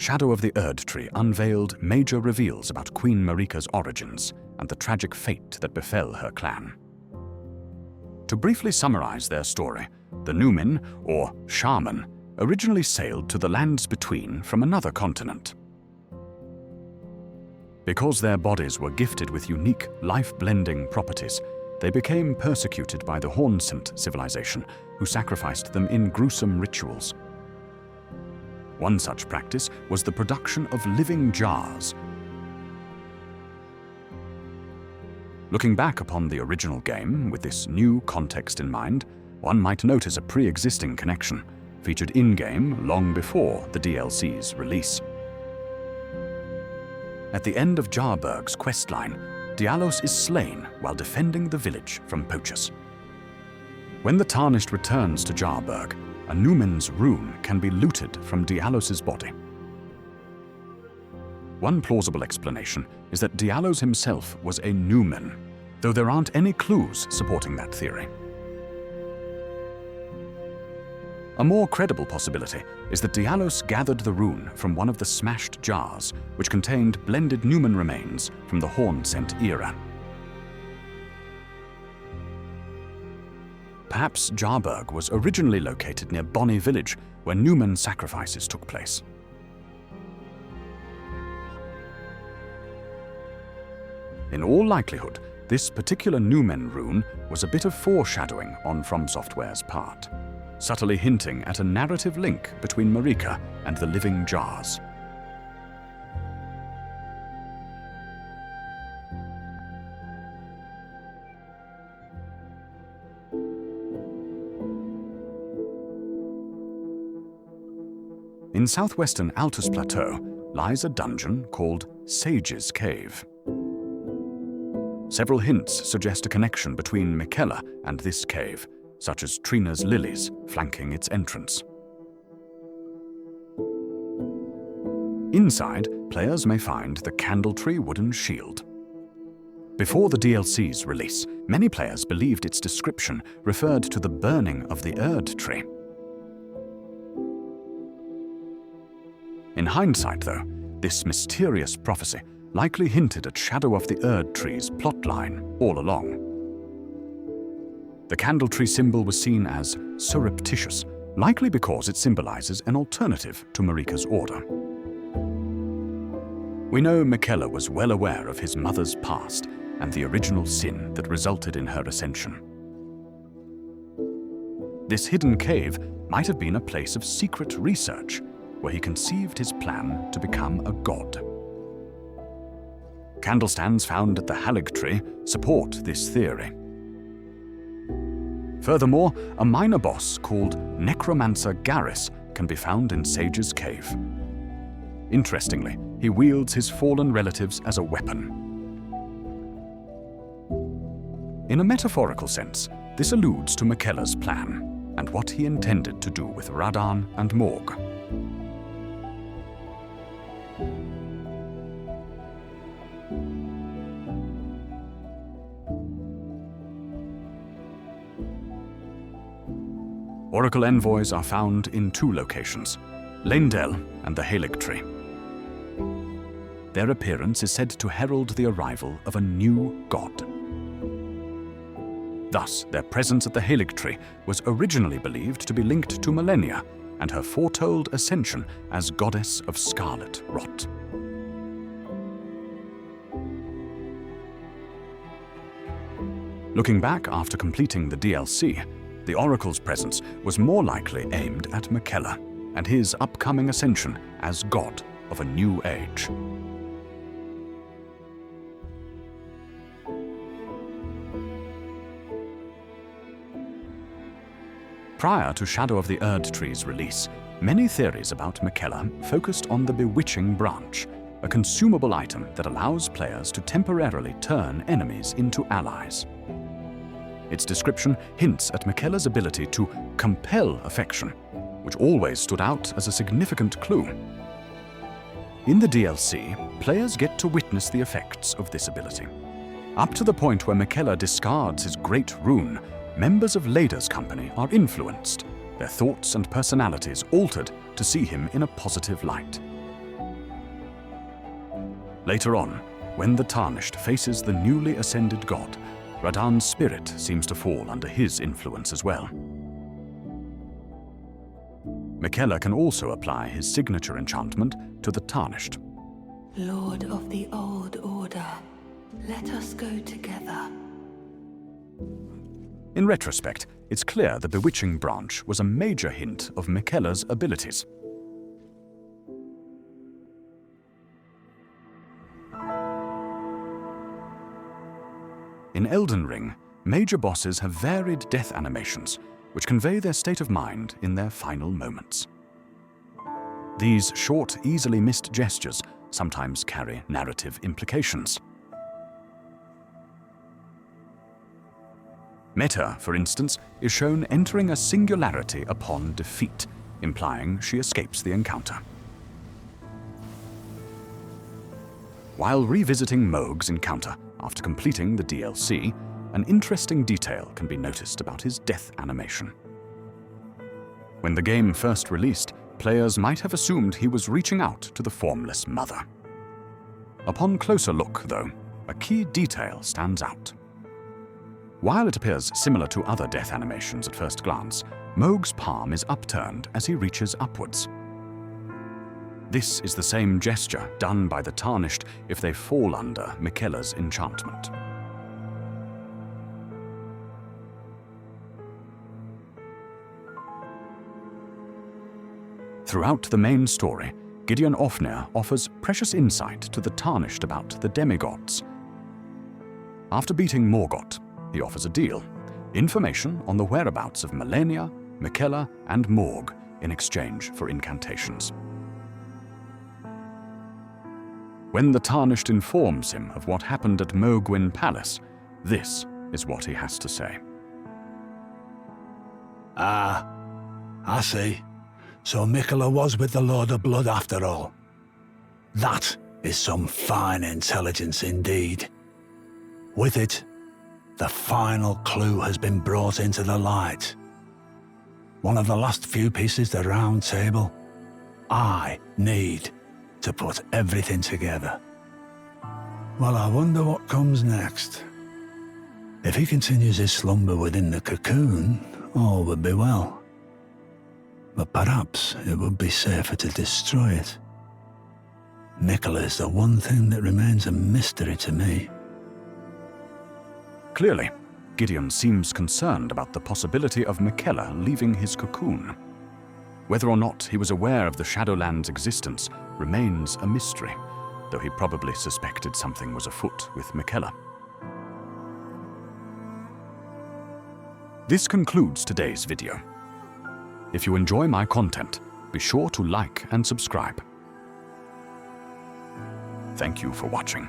Shadow of the Erdtree unveiled major reveals about Queen Marika's origins and the tragic fate that befell her clan. To briefly summarize their story, the Numen, or Shaman, originally sailed to the lands between from another continent. Because their bodies were gifted with unique, life-blending properties, they became persecuted by the Hornsent civilization, who sacrificed them in gruesome rituals. One such practice was the production of living jars. Looking back upon the original game with this new context in mind, one might notice a pre-existing connection, featured in-game long before the DLC's release. At the end of Jarberg's questline, Dialos is slain while defending the village from poachers. When the Tarnished returns to Jarberg, a Numen's rune can be looted from Dialos's body. One plausible explanation is that Dialos himself was a Numen, though there aren't any clues supporting that theory. A more credible possibility is that Dialos gathered the rune from one of the smashed jars, which contained blended Numen remains from the Hornsent era. Perhaps Jarberg was originally located near Bonny village, where Numen sacrifices took place. In all likelihood, this particular Numen rune was a bit of foreshadowing on From Software's part, subtly hinting at a narrative link between Marika and the living jars. In southwestern Altus Plateau lies a dungeon called Sage's Cave. Several hints suggest a connection between Miquella and this cave, such as Trina's lilies flanking its entrance. Inside, players may find the Candletree wooden shield. Before the DLC's release, many players believed its description referred to the burning of the Erdtree. In hindsight, though, this mysterious prophecy likely hinted at Shadow of the Erdtree's plotline all along. The Candletree symbol was seen as surreptitious, likely because it symbolizes an alternative to Marika's order. We know Miquella was well aware of his mother's past and the original sin that resulted in her ascension. This hidden cave might have been a place of secret research, where he conceived his plan to become a god. Candlestands found at the Haligtree support this theory. Furthermore, a minor boss called Necromancer Garrus can be found in Sage's Cave. Interestingly, he wields his fallen relatives as a weapon. In a metaphorical sense, this alludes to Miquella's plan and what he intended to do with Radahn and Mohg. Oracle envoys are found in two locations, Leyndell and the Haligtree. Their appearance is said to herald the arrival of a new god. Thus, their presence at the Haligtree was originally believed to be linked to Malenia and her foretold ascension as goddess of scarlet rot. Looking back after completing the DLC, the Oracle's presence was more likely aimed at Miquella and his upcoming ascension as god of a new age. Prior to Shadow of the Erdtree's release, many theories about Miquella focused on the Bewitching branch, a consumable item that allows players to temporarily turn enemies into allies. Its description hints at Miquella's ability to compel affection, which always stood out as a significant clue. In the DLC, players get to witness the effects of this ability. Up to the point where Miquella discards his great rune, members of Leyda's company are influenced, their thoughts and personalities altered to see him in a positive light. Later on, when the Tarnished faces the newly ascended god, Radahn's spirit seems to fall under his influence as well. Miquella can also apply his signature enchantment to the Tarnished. Lord of the Old Order, let us go together. In retrospect, it's clear the Bewitching branch was a major hint of Miquella's abilities. In Elden Ring, major bosses have varied death animations, which convey their state of mind in their final moments. These short, easily missed gestures sometimes carry narrative implications. Meta, for instance, is shown entering a singularity upon defeat, implying she escapes the encounter. While revisiting Mohg's encounter after completing the DLC, an interesting detail can be noticed about his death animation. When the game first released, players might have assumed he was reaching out to the formless mother. Upon closer look, though, a key detail stands out. While it appears similar to other death animations at first glance, Mohg's palm is upturned as he reaches upwards. This is the same gesture done by the Tarnished if they fall under Miquella's enchantment. Throughout the main story, Gideon Ofnir offers precious insight to the Tarnished about the demigods. After beating Morgott, he offers a deal: information on the whereabouts of Malenia, Miquella, and Mohg in exchange for incantations. When the Tarnished informs him of what happened at Mohgwyn Palace, this is what he has to say. Ah, I see. So Miquella was with the Lord of Blood after all. That is some fine intelligence indeed. With it, the final clue has been brought into the light. One of the last few pieces of the round table. I need to put everything together. Well, I wonder what comes next. If he continues his slumber within the cocoon, all would be well. But perhaps it would be safer to destroy it. Miquella is the one thing that remains a mystery to me. Clearly, Gideon seems concerned about the possibility of Miquella leaving his cocoon. Whether or not he was aware of the Shadowlands' existence remains a mystery, though he probably suspected something was afoot with Miquella. This concludes today's video. If you enjoy my content, be sure to like and subscribe. Thank you for watching.